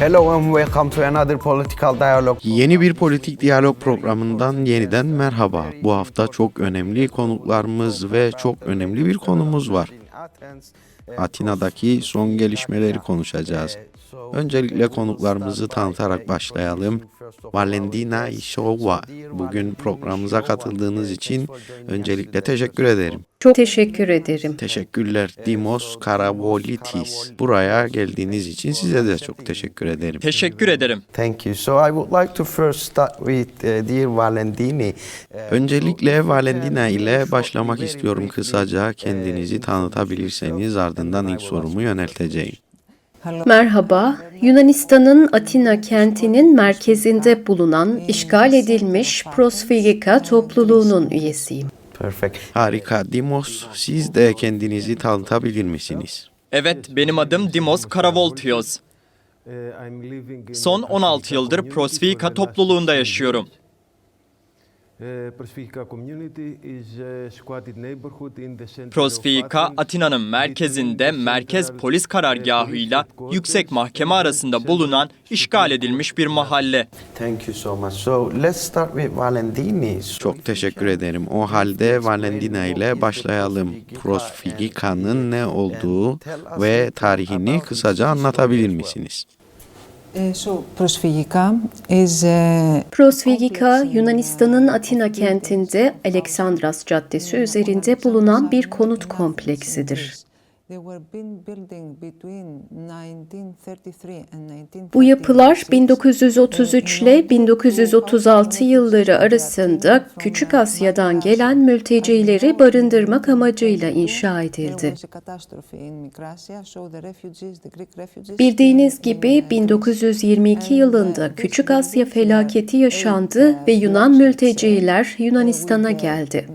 Hello and welcome to another political dialogue. Yeni bir politik diyalog programından yeniden merhaba. Bu hafta çok önemli konuklarımız ve çok önemli bir konumuz var. Atina'daki son gelişmeleri konuşacağız. Öncelikle konuklarımızı tanıtarak başlayalım. Valentina Ishova, bugün programımıza katıldığınız için öncelikle teşekkür ederim. Çok teşekkür ederim. Teşekkürler Dimos Karavolitis. Buraya geldiğiniz için size de çok teşekkür ederim. Teşekkür ederim. Thank you. So I would like to first start with dear Valentini. Öncelikle Valentina ile başlamak istiyorum. Kısaca kendinizi tanıtabilirseniz ardından ilk sorumu yönelteceğim. Merhaba, Yunanistan'ın Atina kentinin merkezinde bulunan işgal edilmiş Prosfigika topluluğunun üyesiyim. Perfect. Harika. Dimos, siz de kendinizi tanıtabilir misiniz? Evet, benim adım Dimos Karavoltios. Son 16 yıldır Prosfigika topluluğunda yaşıyorum. Prosfigika, Atina'nın merkezinde merkez polis karargahıyla yüksek mahkeme arasında bulunan işgal edilmiş bir mahalle. Thank you so much. So let's start with Valentini. Çok teşekkür ederim. O halde Valentina ile başlayalım. Prosfigika'nın ne olduğu ve tarihini kısaca anlatabilir misiniz? Prosfigika, Yunanistan'ın Atina kentinde Aleksandras Caddesi üzerinde bulunan bir konut kompleksidir. Bu yapılar 1933 ile 1936 yılları arasında Küçük Asya'dan gelen mültecileri barındırmak amacıyla inşa edildi. Bildiğiniz gibi 1922 yılında Küçük Asya felaketi yaşandı ve Yunan mülteciler Yunanistan'a geldi.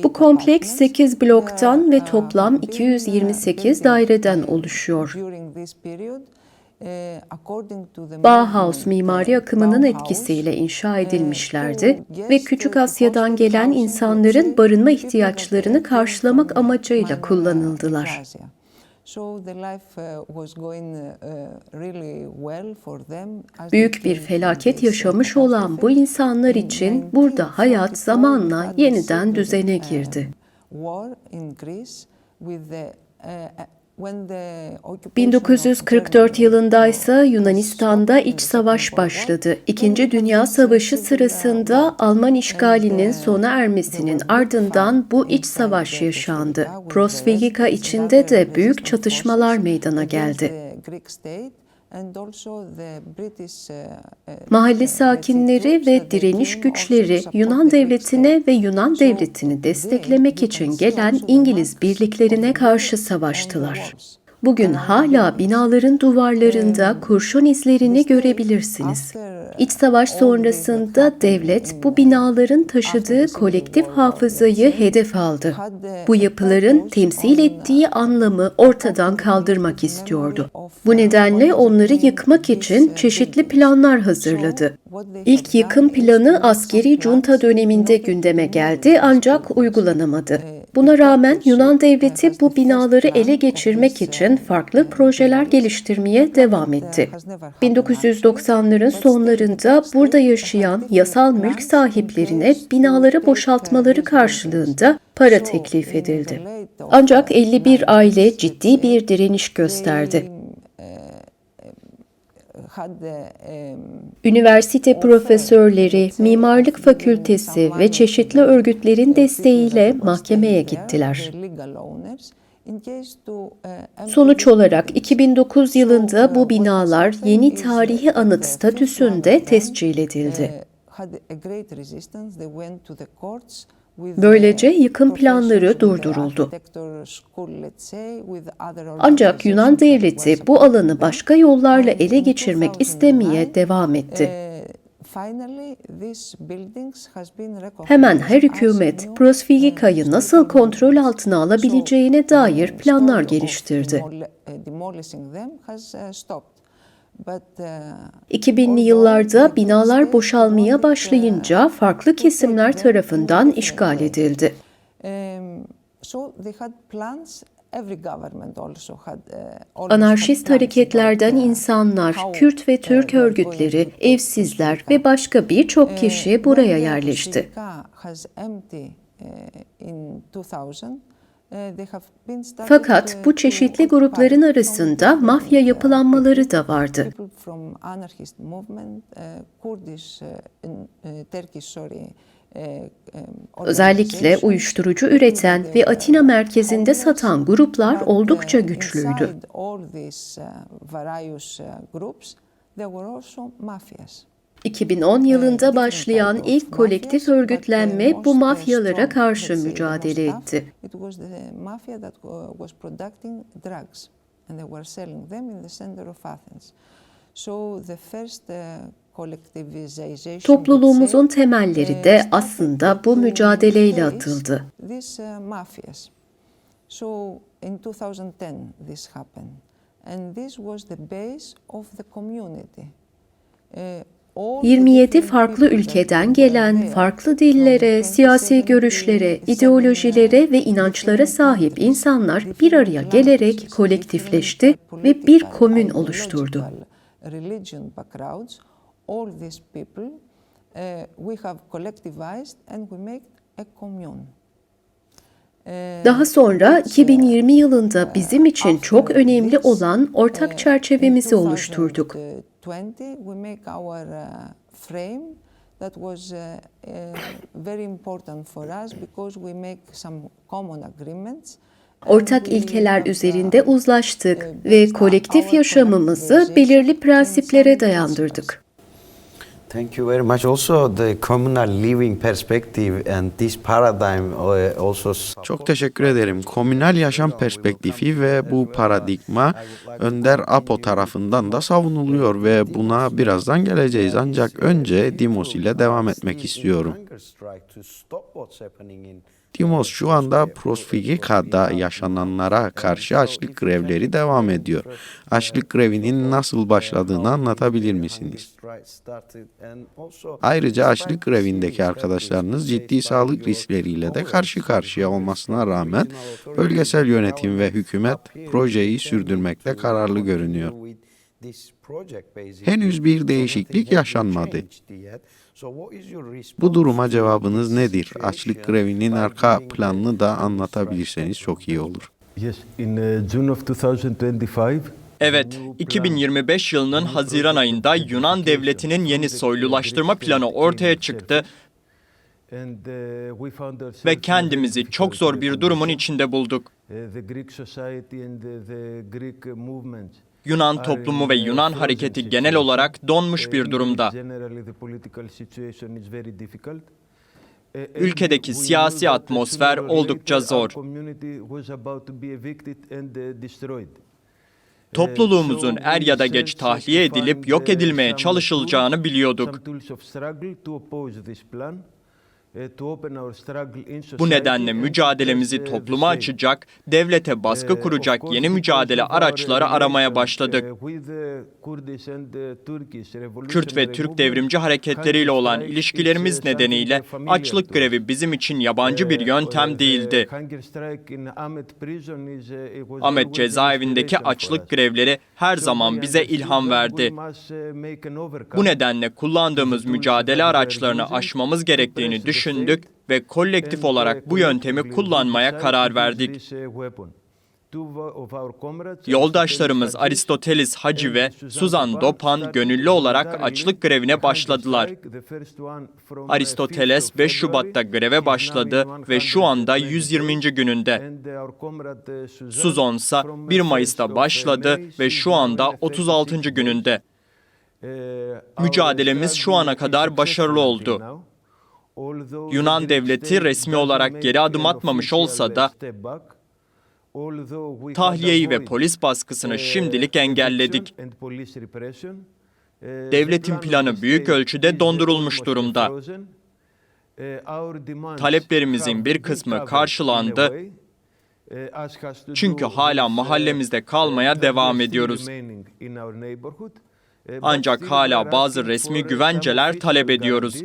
Bu kompleks 8 bloktan ve toplam 228 daireden oluşuyor. Bauhaus mimari akımının etkisiyle inşa edilmişlerdi ve Küçük Asya'dan gelen insanların barınma ihtiyaçlarını karşılamak amacıyla kullanıldılar. Büyük bir felaket yaşamış olan bu insanlar için burada hayat zamanla yeniden düzene girdi. 1944 yılında ise Yunanistan'da iç savaş başladı. İkinci Dünya Savaşı sırasında Alman işgalinin sona ermesinin ardından bu iç savaş yaşandı. Prosfigika içinde de büyük çatışmalar meydana geldi. Mahalle sakinleri ve direniş güçleri Yunan devletine ve Yunan devletini desteklemek için gelen İngiliz birliklerine karşı savaştılar. Bugün hala binaların duvarlarında kurşun izlerini görebilirsiniz. İç savaş sonrasında devlet bu binaların taşıdığı kolektif hafızayı hedef aldı. Bu yapıların temsil ettiği anlamı ortadan kaldırmak istiyordu. Bu nedenle onları yıkmak için çeşitli planlar hazırladı. İlk yıkım planı askeri junta döneminde gündeme geldi ancak uygulanamadı. Buna rağmen Yunan devleti bu binaları ele geçirmek için farklı projeler geliştirmeye devam etti. 1990'ların sonlarında burada yaşayan yasal mülk sahiplerine binaları boşaltmaları karşılığında para teklif edildi. Ancak 51 aile ciddi bir direniş gösterdi. Üniversite profesörleri, mimarlık fakültesi ve çeşitli örgütlerin desteğiyle mahkemeye gittiler. Sonuç olarak 2009 yılında bu binalar yeni tarihi anıt statüsünde tescil edildi. Böylece yıkım planları durduruldu. Ancak Yunan devleti bu alanı başka yollarla ele geçirmek istemeye devam etti. Hemen her hükümet Prosfigika'yı nasıl kontrol altına alabileceğine dair planlar geliştirdi. 2000'li yıllarda binalar boşalmaya başlayınca farklı kesimler tarafından işgal edildi. Anarşist hareketlerden insanlar, Kürt ve Türk örgütleri, evsizler ve başka birçok kişi buraya yerleşti. Fakat bu çeşitli grupların arasında mafya yapılanmaları da vardı. Özellikle uyuşturucu üreten ve Atina merkezinde satan gruplar oldukça güçlüydü. 2010 yılında başlayan ilk kolektif örgütlenme bu mafyalara karşı mücadele etti. Topluluğumuzun temelleri de aslında bu mücadeleyle atıldı. In 2010 this happened, and this was the base of the community. 27 farklı ülkeden gelen, farklı dillere, siyasi görüşlere, ideolojilere ve inançlara sahip insanlar bir araya gelerek kolektifleşti ve bir komün oluşturdu. Daha sonra 2020 yılında bizim için çok önemli olan ortak çerçevemizi oluşturduk. Ortak ilkeler üzerinde uzlaştık ve kolektif yaşamımızı belirli prensiplere dayandırdık. Thank you very much. Also the communal living perspective and this paradigm also. Çok teşekkür ederim. Komünel yaşam perspektifi ve bu paradigma Önder Apo tarafından da savunuluyor ve buna birazdan geleceğiz. Ancak önce Dimos ile devam etmek istiyorum. Dimos şu anda Prosfika'da yaşananlara karşı açlık grevleri devam ediyor. Açlık grevinin nasıl başladığını anlatabilir misiniz? Ayrıca açlık grevindeki arkadaşlarınız ciddi sağlık riskleriyle de karşı karşıya olmasına rağmen bölgesel yönetim ve hükümet projeyi sürdürmekte kararlı görünüyor. Henüz bir değişiklik yaşanmadı. Bu duruma cevabınız nedir? Açlık grevinin arka planını da anlatabilirseniz çok iyi olur. Evet, 2025 yılının Haziran ayında Yunan devletinin yeni soylulaştırma planı ortaya çıktı ve kendimizi çok zor bir durumun içinde bulduk. Yunan toplumu ve Yunan hareketi genel olarak donmuş bir durumda. Ülkedeki siyasi atmosfer oldukça zor. Topluluğumuzun er ya da geç tahliye edilip yok edilmeye çalışılacağını biliyorduk. Bu nedenle mücadelemizi topluma açacak, devlete baskı kuracak yeni mücadele araçları aramaya başladık. Kürt ve Türk devrimci hareketleriyle olan ilişkilerimiz nedeniyle açlık grevi bizim için yabancı bir yöntem değildi. Ahmet cezaevindeki açlık grevleri her zaman bize ilham verdi. Bu nedenle kullandığımız mücadele araçlarını aşmamız gerektiğini düşündük ve kolektif olarak bu yöntemi kullanmaya karar verdik. Yoldaşlarımız Aristoteles Hacı ve Suzan Dopan gönüllü olarak açlık grevine başladılar. Aristoteles 5 Şubat'ta greve başladı ve şu anda 120. gününde. Suzan ise 1 Mayıs'ta başladı ve şu anda 36. gününde. Mücadelemiz şu ana kadar başarılı oldu. Yunan devleti resmi olarak geri adım atmamış olsa da tahliyeyi ve polis baskısını şimdilik engelledik. Devletin planı büyük ölçüde dondurulmuş durumda. Taleplerimizin bir kısmı karşılandı. Çünkü hala mahallemizde kalmaya devam ediyoruz. Ancak hala bazı resmi güvenceler talep ediyoruz.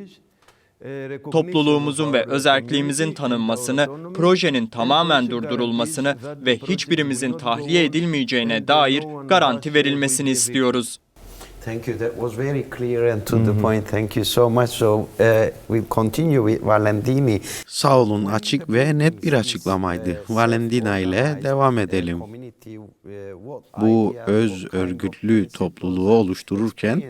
Topluluğumuzun ve özerkliğimizin tanınmasını, projenin tamamen durdurulmasını ve hiçbirimizin tahliye edilmeyeceğine dair garanti verilmesini istiyoruz. Thank you. That was very clear and to the point. Thank you so much. So we'll continue with Valentini. Sağ olun, açık ve net bir açıklamaydı. Valentina ile devam edelim. Bu öz örgütlü topluluğu oluştururken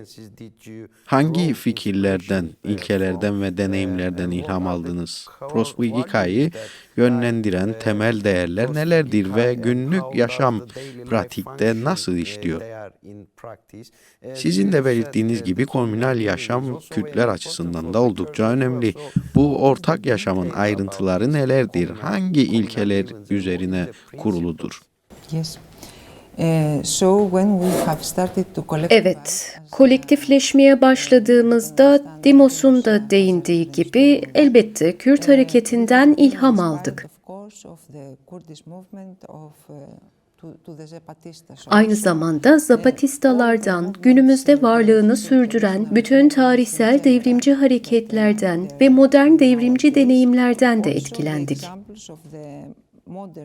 hangi fikirlerden, ilkelerden ve deneyimlerden ilham aldınız? Prosvigika'yı yönlendiren temel değerler nelerdir ve günlük yaşam pratikte nasıl işliyor? Sizin de belirttiğiniz gibi komünal yaşam Kürtler açısından da oldukça önemli. Bu ortak yaşamın ayrıntıları nelerdir? Hangi ilkeler üzerine kuruludur? Yes. So when we have started to collect Evet, kolektifleşmeye başladığımızda Dimos'un da değindiği gibi elbette Kürt hareketinden ilham aldık. of course of the Kurdish movement of to the Zapatistas. Aynı zamanda Zapatistalardan, günümüzde varlığını sürdüren bütün tarihsel devrimci hareketlerden ve modern devrimci deneyimlerden de etkilendik.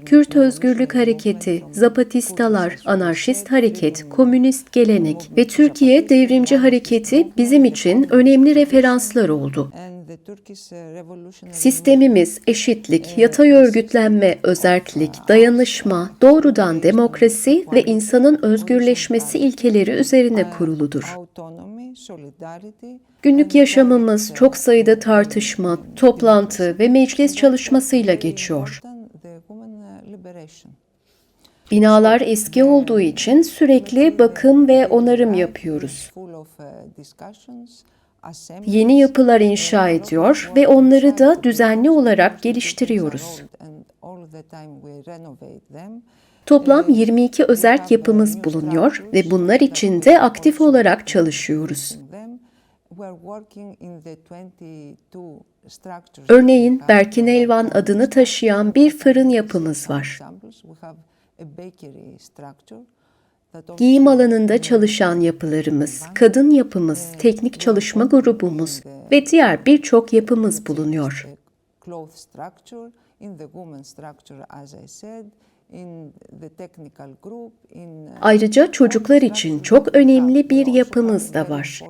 Kürt Özgürlük Hareketi, Zapatistalar, Anarşist Hareket, Komünist Gelenek ve Türkiye Devrimci Hareketi bizim için önemli referanslar oldu. Sistemimiz eşitlik, yatay örgütlenme, özerklik, dayanışma, doğrudan demokrasi ve insanın özgürleşmesi ilkeleri üzerine kuruludur. Günlük yaşamımız çok sayıda tartışma, toplantı ve meclis çalışmasıyla geçiyor. Binalar eski olduğu için sürekli bakım ve onarım yapıyoruz. Yeni yapılar inşa ediyor ve onları da düzenli olarak geliştiriyoruz. Toplam 22 özerk yapımız bulunuyor ve bunlar için de aktif olarak çalışıyoruz. Örneğin Berkin Elvan adını taşıyan bir fırın yapımız var. Giyim alanında çalışan yapılarımız, kadın yapımız, teknik çalışma grubumuz ve diğer birçok yapımız bulunuyor. Ayrıca çocuklar için çok önemli bir yapımız da var.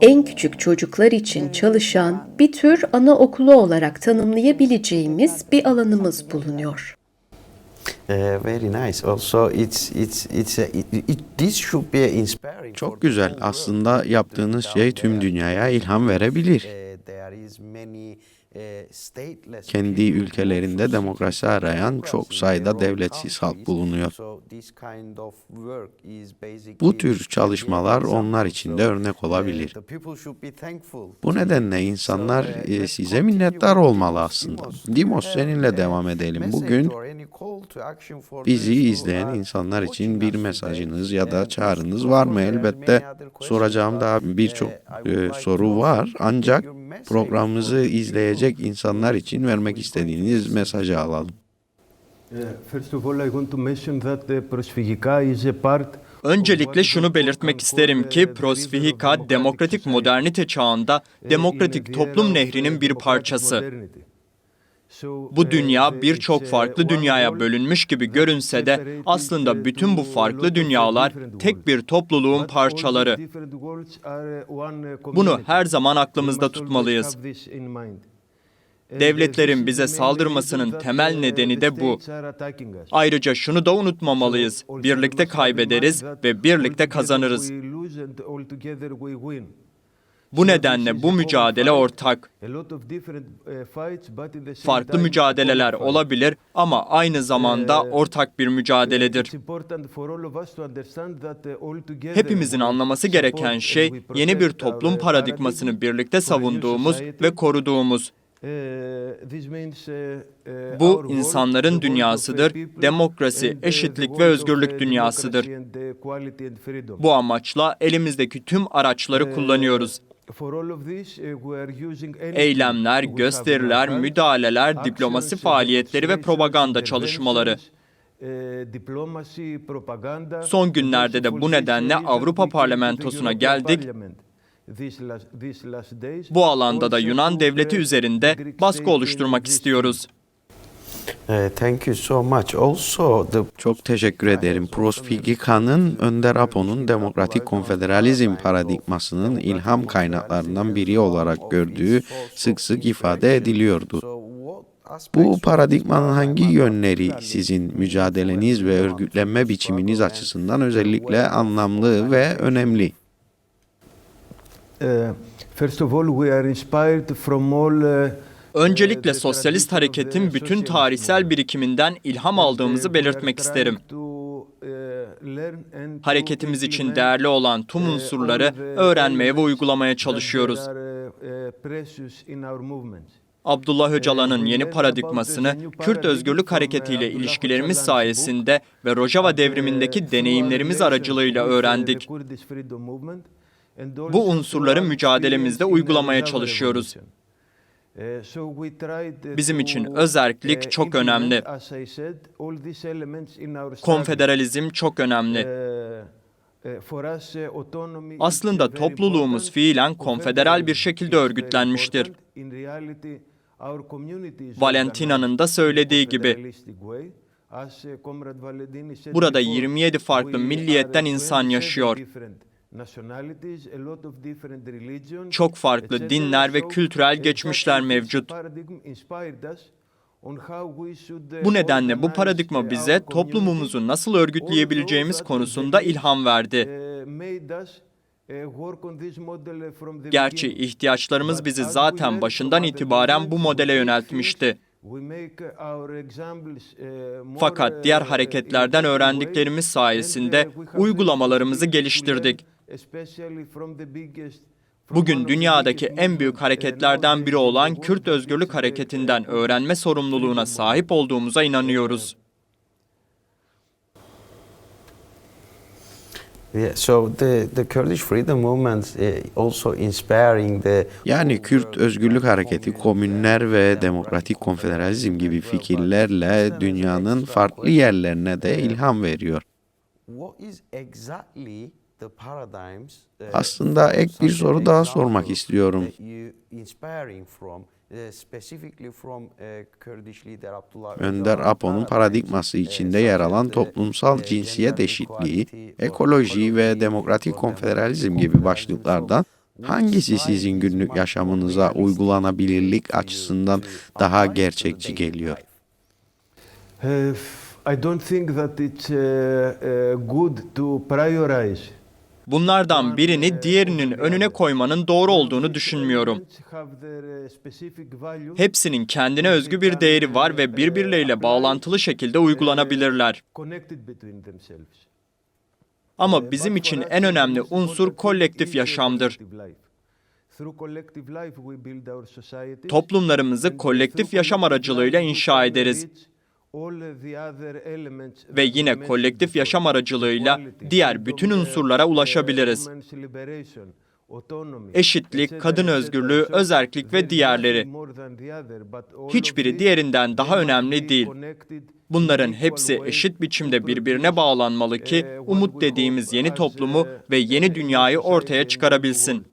En küçük çocuklar için çalışan bir tür anaokulu olarak tanımlayabileceğimiz bir alanımız bulunuyor. Very nice. Also, this should be inspiring. Çok güzel. Aslında yaptığınız şey tüm dünyaya ilham verebilir. Kendi ülkelerinde demokrasi arayan çok sayıda devletsiz halk bulunuyor. Bu tür çalışmalar onlar için de örnek olabilir. Bu nedenle insanlar size minnettar olmalı aslında. Dimos, seninle devam edelim. Bugün bizi izleyen insanlar için bir mesajınız ya da çağrınız var mı? Elbette soracağım daha birçok soru var. Ancak programımızı izleyecek insanlar için vermek istediğiniz mesajı alalım. Öncelikle şunu belirtmek isterim ki Prosvihika demokratik modernite çağında demokratik toplum nehrinin bir parçası. Bu dünya birçok farklı dünyaya bölünmüş gibi görünse de aslında bütün bu farklı dünyalar tek bir topluluğun parçaları. Bunu her zaman aklımızda tutmalıyız. Devletlerin bize saldırmasının temel nedeni de bu. Ayrıca şunu da unutmamalıyız. Birlikte kaybederiz ve birlikte kazanırız. Bu nedenle bu mücadele ortak. Farklı mücadeleler olabilir ama aynı zamanda ortak bir mücadeledir. Hepimizin anlaması gereken şey yeni bir toplum paradigmasını birlikte savunduğumuz ve koruduğumuz. Bu insanların dünyasıdır, demokrasi, eşitlik ve özgürlük dünyasıdır. Bu amaçla elimizdeki tüm araçları kullanıyoruz. Eylemler, gösteriler, müdahaleler, diplomasi faaliyetleri ve propaganda çalışmaları. Son günlerde de bu nedenle Avrupa Parlamentosu'na geldik Bu alanda da Yunan devleti üzerinde baskı oluşturmak istiyoruz. Thank you so much. Also, Çok teşekkür ederim. Prosfigika'nın Önder Apo'nun demokratik konfederalizm paradigmasının ilham kaynaklarından biri olarak gördüğü sık sık ifade ediliyordu. Bu paradigmanın hangi yönleri sizin mücadeleniz ve örgütlenme biçiminiz açısından özellikle anlamlı ve önemli? First of all, we are inspired from all Öncelikle sosyalist hareketin bütün tarihsel birikiminden ilham aldığımızı belirtmek isterim. Hareketimiz için değerli olan tüm unsurları öğrenmeye ve uygulamaya çalışıyoruz. Abdullah Öcalan'ın yeni paradigmasını Kürt Özgürlük Hareketi ile ilişkilerimiz sayesinde ve Rojava devrimindeki deneyimlerimiz aracılığıyla öğrendik. Bu unsurları mücadelemizde uygulamaya çalışıyoruz. Bizim için özerklik çok önemli. Konfederalizm çok önemli. Aslında topluluğumuz fiilen konfederal bir şekilde örgütlenmiştir. Valentina'nın da söylediği gibi, burada 27 farklı milliyetten insan yaşıyor. Çok farklı dinler ve kültürel geçmişler mevcut. Bu nedenle bu paradigma bize toplumumuzu nasıl örgütleyebileceğimiz konusunda ilham verdi. Gerçi ihtiyaçlarımız bizi zaten başından itibaren bu modele yöneltmişti. Fakat diğer hareketlerden öğrendiklerimiz sayesinde uygulamalarımızı geliştirdik. Bugün dünyadaki en büyük hareketlerden biri olan Kürt Özgürlük Hareketi'nden öğrenme sorumluluğuna sahip olduğumuza inanıyoruz. yeah, so the Kurdish freedom movement also inspiring the Yani Kürt Özgürlük Hareketi, komünler ve demokratik konfederalizm gibi fikirlerle dünyanın farklı yerlerine de ilham veriyor. what is exactly the paradigms Aslında ek bir soru daha sormak istiyorum. Önder Apo'nun paradigması içinde yer alan toplumsal cinsiyet eşitliği, ekoloji ve demokratik konfederalizm gibi başlıklardan hangisi sizin günlük yaşamınıza uygulanabilirlik açısından daha gerçekçi geliyor? I don't think that it's good to prioritize. Bunlardan birini diğerinin önüne koymanın doğru olduğunu düşünmüyorum. Hepsinin kendine özgü bir değeri var ve birbirleriyle bağlantılı şekilde uygulanabilirler. Ama bizim için en önemli unsur kolektif yaşamdır. Toplumlarımızı kolektif yaşam aracılığıyla inşa ederiz. Ve yine kolektif yaşam aracılığıyla diğer bütün unsurlara ulaşabiliriz. Eşitlik, kadın özgürlüğü, özerklik ve diğerleri. Hiçbiri diğerinden daha önemli değil. Bunların hepsi eşit biçimde birbirine bağlanmalı ki umut dediğimiz yeni toplumu ve yeni dünyayı ortaya çıkarabilsin.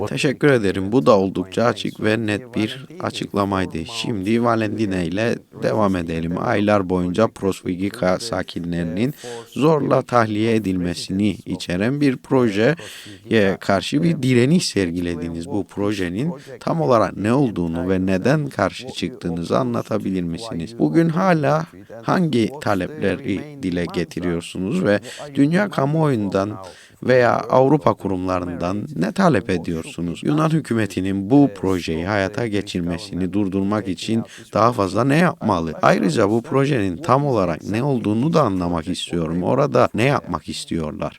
Teşekkür ederim. Bu da oldukça açık ve net bir açıklamaydı. Şimdi Valentina ile devam edelim. Aylar boyunca Prosfigika sakinlerinin zorla tahliye edilmesini içeren bir projeye karşı bir direniş sergilediniz. Bu projenin tam olarak ne olduğunu ve neden karşı çıktığınızı anlatabilir misiniz? Bugün hala hangi talepleri dile getiriyorsunuz ve dünya kamuoyundan veya Avrupa kurumlarından ne talep ediyorsunuz? Yunan hükümetinin bu projeyi hayata geçirmesini durdurmak için daha fazla ne yapmalı? Ayrıca bu projenin tam olarak ne olduğunu da anlamak istiyorum. Orada ne yapmak istiyorlar?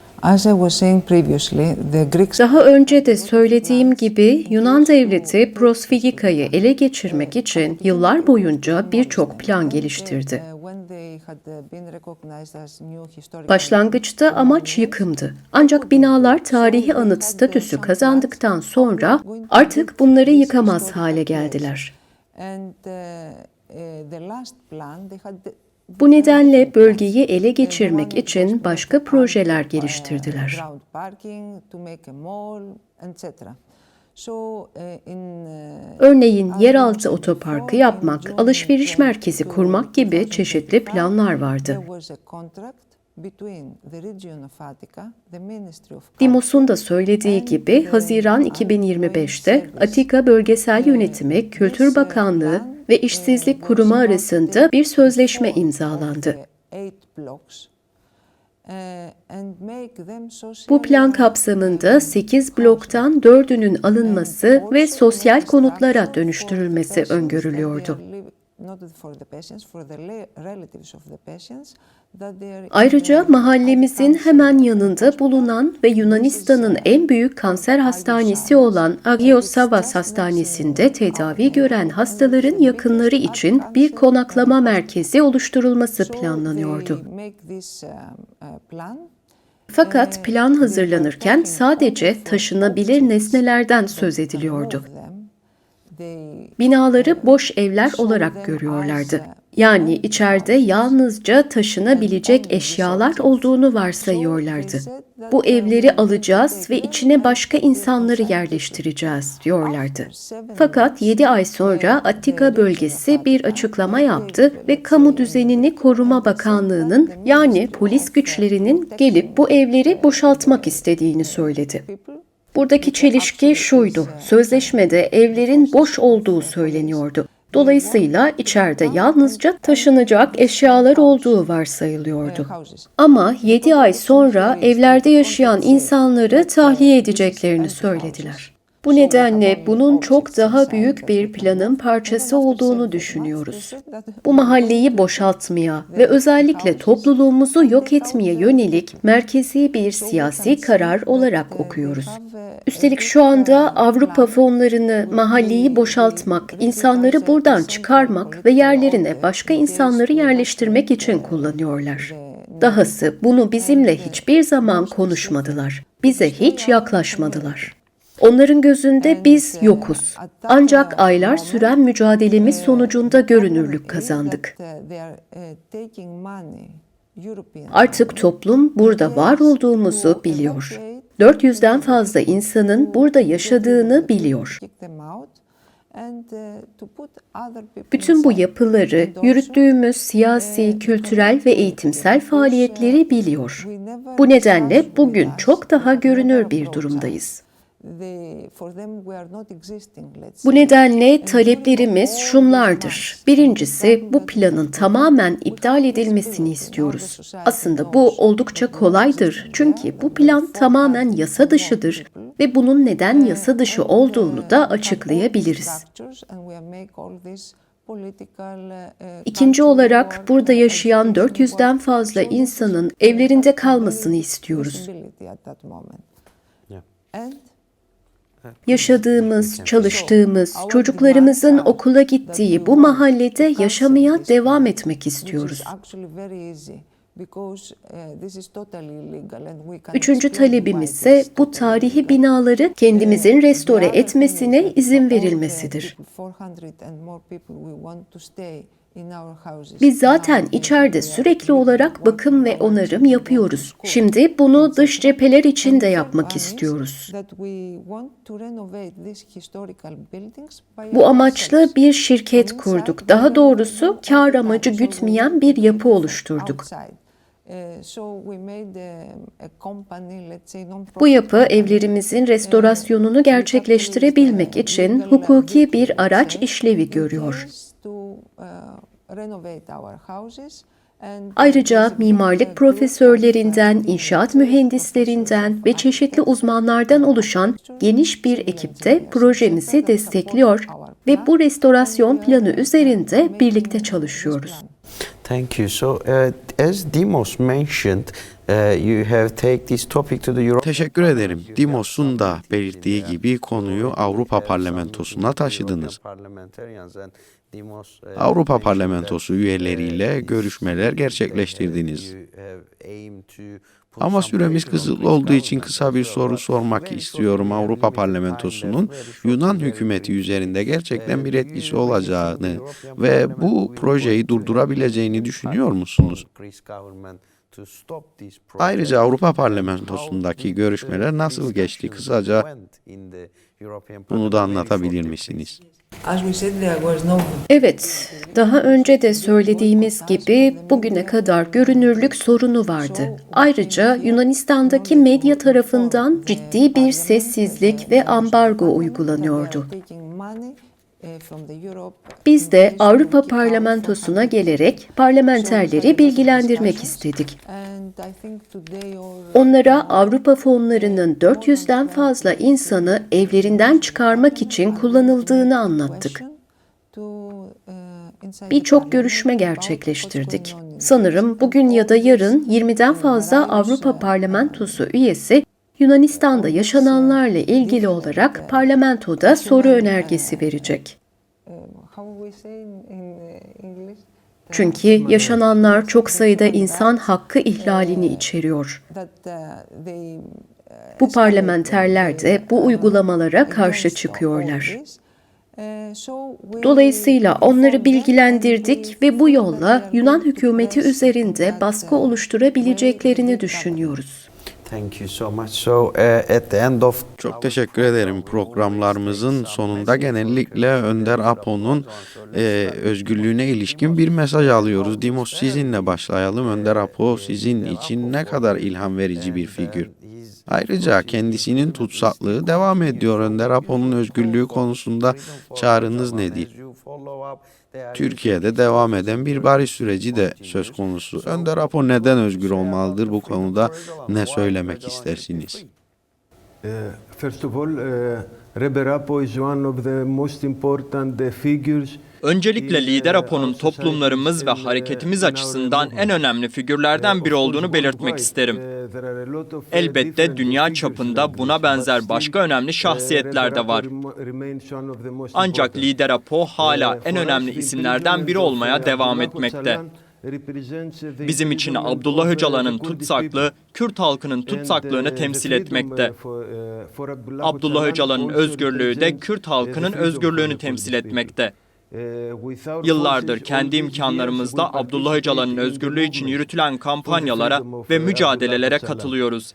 Daha önce de söylediğim gibi Yunan devleti Prosfigika'yı ele geçirmek için yıllar boyunca birçok plan geliştirdi. Başlangıçta amaç yıkımdı. Ancak binalar tarihi anıt statüsü kazandıktan sonra artık bunları yıkamaz hale geldiler. Bu nedenle bölgeyi ele geçirmek için başka projeler geliştirdiler. Örneğin yeraltı otoparkı yapmak, alışveriş merkezi kurmak gibi çeşitli planlar vardı. Dimos'un da söylediği gibi Haziran 2025'te Atika Bölgesel Yönetimi, Kültür Bakanlığı ve İşsizlik Kurumu arasında bir sözleşme imzalandı. Bu plan kapsamında 8 bloktan 4'ünün alınması ve sosyal konutlara dönüştürülmesi öngörülüyordu. Ayrıca mahallemizin hemen yanında bulunan ve Yunanistan'ın en büyük kanser hastanesi olan Agios Savas Hastanesi'nde tedavi gören hastaların yakınları için bir konaklama merkezi oluşturulması planlanıyordu. Fakat plan hazırlanırken sadece taşınabilir nesnelerden söz ediliyordu. Binaları boş evler olarak görüyorlardı. Yani içeride yalnızca taşınabilecek eşyalar olduğunu varsayıyorlardı. Bu evleri alacağız ve içine başka insanları yerleştireceğiz diyorlardı. Fakat 7 ay sonra Attika bölgesi bir açıklama yaptı ve Kamu Düzenini Koruma Bakanlığı'nın yani polis güçlerinin gelip bu evleri boşaltmak istediğini söyledi. Buradaki çelişki şuydu, sözleşmede evlerin boş olduğu söyleniyordu. Dolayısıyla içeride yalnızca taşınacak eşyalar olduğu varsayılıyordu. Ama 7 ay sonra evlerde yaşayan insanları tahliye edeceklerini söylediler. Bu nedenle bunun çok daha büyük bir planın parçası olduğunu düşünüyoruz. Bu mahalleyi boşaltmaya ve özellikle topluluğumuzu yok etmeye yönelik merkezi bir siyasi karar olarak okuyoruz. Üstelik şu anda Avrupa fonlarını mahalleyi boşaltmak, insanları buradan çıkarmak ve yerlerine başka insanları yerleştirmek için kullanıyorlar. Dahası bunu bizimle hiçbir zaman konuşmadılar. Bize hiç yaklaşmadılar. Onların gözünde biz yokuz. Ancak aylar süren mücadelemiz sonucunda görünürlük kazandık. Artık toplum burada var olduğumuzu biliyor. 400'den fazla insanın burada yaşadığını biliyor. Bütün bu yapıları, yürüttüğümüz siyasi, kültürel ve eğitimsel faaliyetleri biliyor. Bu nedenle bugün çok daha görünür bir durumdayız. Bu nedenle taleplerimiz şunlardır. Birincisi, bu planın tamamen iptal edilmesini istiyoruz. Aslında bu oldukça kolaydır. Çünkü bu plan tamamen yasa dışıdır ve bunun neden yasa dışı olduğunu da açıklayabiliriz. İkinci olarak burada yaşayan 400'den fazla insanın evlerinde kalmasını istiyoruz. Yaşadığımız, çalıştığımız, çocuklarımızın okula gittiği bu mahallede yaşamaya devam etmek istiyoruz. Üçüncü talebimiz ise bu tarihi binaları kendimizin restore etmesine izin verilmesidir. Biz zaten içeride sürekli olarak bakım ve onarım yapıyoruz. Şimdi bunu dış cepheler için de yapmak istiyoruz. Bu amaçla bir şirket kurduk. Daha doğrusu kar amacı gütmeyen bir yapı oluşturduk. Bu yapı evlerimizin restorasyonunu gerçekleştirebilmek için hukuki bir araç işlevi görüyor. Ayrıca mimarlık profesörlerinden, inşaat mühendislerinden ve çeşitli uzmanlardan oluşan geniş bir ekip de projemizi destekliyor ve bu restorasyon planı üzerinde birlikte çalışıyoruz. Thank you. So, as Dimos mentioned, you have taken this topic to the European. Teşekkür ederim. Dimos'un da belirttiği gibi konuyu Avrupa Parlamentosu'na taşıdınız. Avrupa Parlamentosu üyeleriyle görüşmeler gerçekleştirdiniz. Ama süremiz kısıtlı olduğu için kısa bir soru sormak istiyorum. Avrupa Parlamentosu'nun Yunan hükümeti üzerinde gerçekten bir etkisi olacağını ve bu projeyi durdurabileceğini düşünüyor musunuz? Ayrıca Avrupa Parlamentosu'ndaki görüşmeler nasıl geçti? Kısaca bunu da anlatabilir misiniz? As we said, there was no Evet, daha önce de söylediğimiz gibi bugüne kadar görünürlük sorunu vardı. Ayrıca Yunanistan'daki medya tarafından ciddi bir sessizlik ve ambargo uygulanıyordu. Biz de Avrupa Parlamentosu'na gelerek parlamenterleri bilgilendirmek istedik. Onlara Avrupa fonlarının 400'den fazla insanı evlerinden çıkarmak için kullanıldığını anlattık. Birçok görüşme gerçekleştirdik. Sanırım bugün ya da yarın 20'den fazla Avrupa Parlamentosu üyesi Yunanistan'da yaşananlarla ilgili olarak parlamentoda soru önergesi verecek. Çünkü yaşananlar çok sayıda insan hakkı ihlalini içeriyor. Bu parlamenterler de bu uygulamalara karşı çıkıyorlar. Dolayısıyla onları bilgilendirdik ve bu yolla Yunan hükümeti üzerinde baskı oluşturabileceklerini düşünüyoruz. Thank you so much. So at the end of Çok teşekkür ederim. Programlarımızın sonunda genellikle Önder Apo'nun özgürlüğüne ilişkin bir mesaj alıyoruz. Dimos, sizinle başlayalım. Önder Apo sizin için ne kadar ilham verici bir figür. Ayrıca kendisinin tutsaklığı devam ediyor. Önder Apo'nun özgürlüğü konusunda çağrınız nedir? Türkiye'de devam eden bir barış süreci de söz konusu. Önder Apo neden özgür olmalıdır? Bu konuda ne söylemek istersiniz? First of all, Reber Apo is one of the most important figures. Öncelikle Lider Apo'nun toplumlarımız ve hareketimiz açısından en önemli figürlerden biri olduğunu belirtmek isterim. Elbette dünya çapında buna benzer başka önemli şahsiyetler de var. Ancak Lider Apo hala en önemli isimlerden biri olmaya devam etmekte. Bizim için Abdullah Öcalan'ın tutsaklığı, Kürt halkının tutsaklığını temsil etmekte. Abdullah Öcalan'ın özgürlüğü de Kürt halkının özgürlüğünü temsil etmekte. Yıllardır kendi imkanlarımızla Abdullah Öcalan'ın özgürlüğü için yürütülen kampanyalara ve mücadelelere katılıyoruz.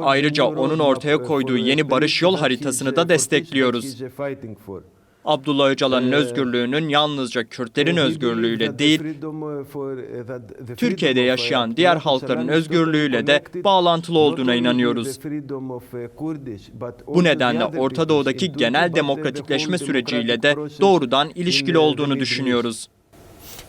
Ayrıca onun ortaya koyduğu yeni barış yol haritasını da destekliyoruz. Abdullah Öcalan'ın özgürlüğünün yalnızca Kürtlerin özgürlüğüyle değil, Türkiye'de yaşayan diğer halkların özgürlüğüyle de bağlantılı olduğuna inanıyoruz. Bu nedenle Orta Doğu'daki genel demokratikleşme süreciyle de doğrudan ilişkili olduğunu düşünüyoruz.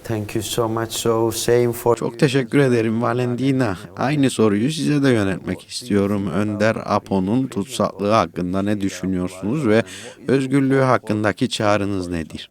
Thank you so much. So same for Çok teşekkür ederim Valentina. Aynı soruyu size de yöneltmek istiyorum. Önder Apo'nun tutsaklığı hakkında ne düşünüyorsunuz ve özgürlüğü hakkındaki çağrınız nedir?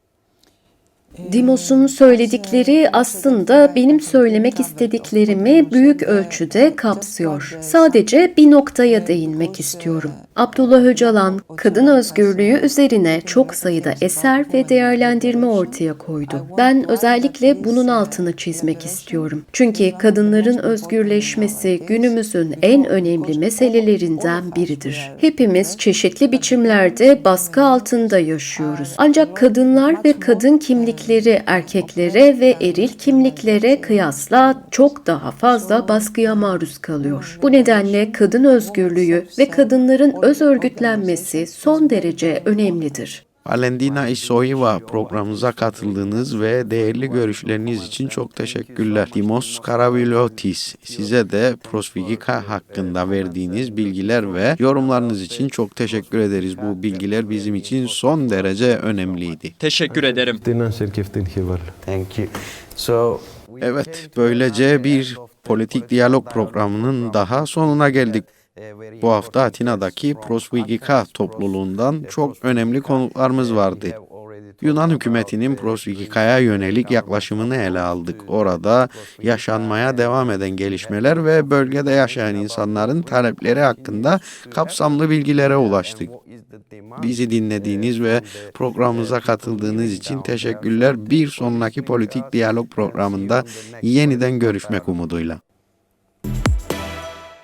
Dimos'un söyledikleri aslında benim söylemek istediklerimi büyük ölçüde kapsıyor. Sadece bir noktaya değinmek istiyorum. Abdullah Öcalan, kadın özgürlüğü üzerine çok sayıda eser ve değerlendirme ortaya koydu. Ben özellikle bunun altını çizmek istiyorum. Çünkü kadınların özgürleşmesi günümüzün en önemli meselelerinden biridir. Hepimiz çeşitli biçimlerde baskı altında yaşıyoruz. Ancak kadınlar ve kadın kimlikleri erkeklere ve eril kimliklere kıyasla çok daha fazla baskıya maruz kalıyor. Bu nedenle kadın özgürlüğü ve kadınların öz örgütlenmesi son derece önemlidir. Valentina Isoiva, programımıza katıldığınız ve değerli görüşleriniz için çok teşekkürler. Dimos Karaviliotis, size de Prosvigika hakkında verdiğiniz bilgiler ve yorumlarınız için çok teşekkür ederiz. Bu bilgiler bizim için son derece önemliydi. Teşekkür ederim. Thank you. So Evet, böylece bir politik diyalog programının daha sonuna geldik. Bu hafta Atina'daki Prosvigika topluluğundan çok önemli konuklarımız vardı. Yunan hükümetinin Prosvigika'ya yönelik yaklaşımını ele aldık. Orada yaşanmaya devam eden gelişmeler ve bölgede yaşayan insanların talepleri hakkında kapsamlı bilgilere ulaştık. Bizi dinlediğiniz ve programımıza katıldığınız için teşekkürler. Bir sonraki politik diyalog programında yeniden görüşmek umuduyla.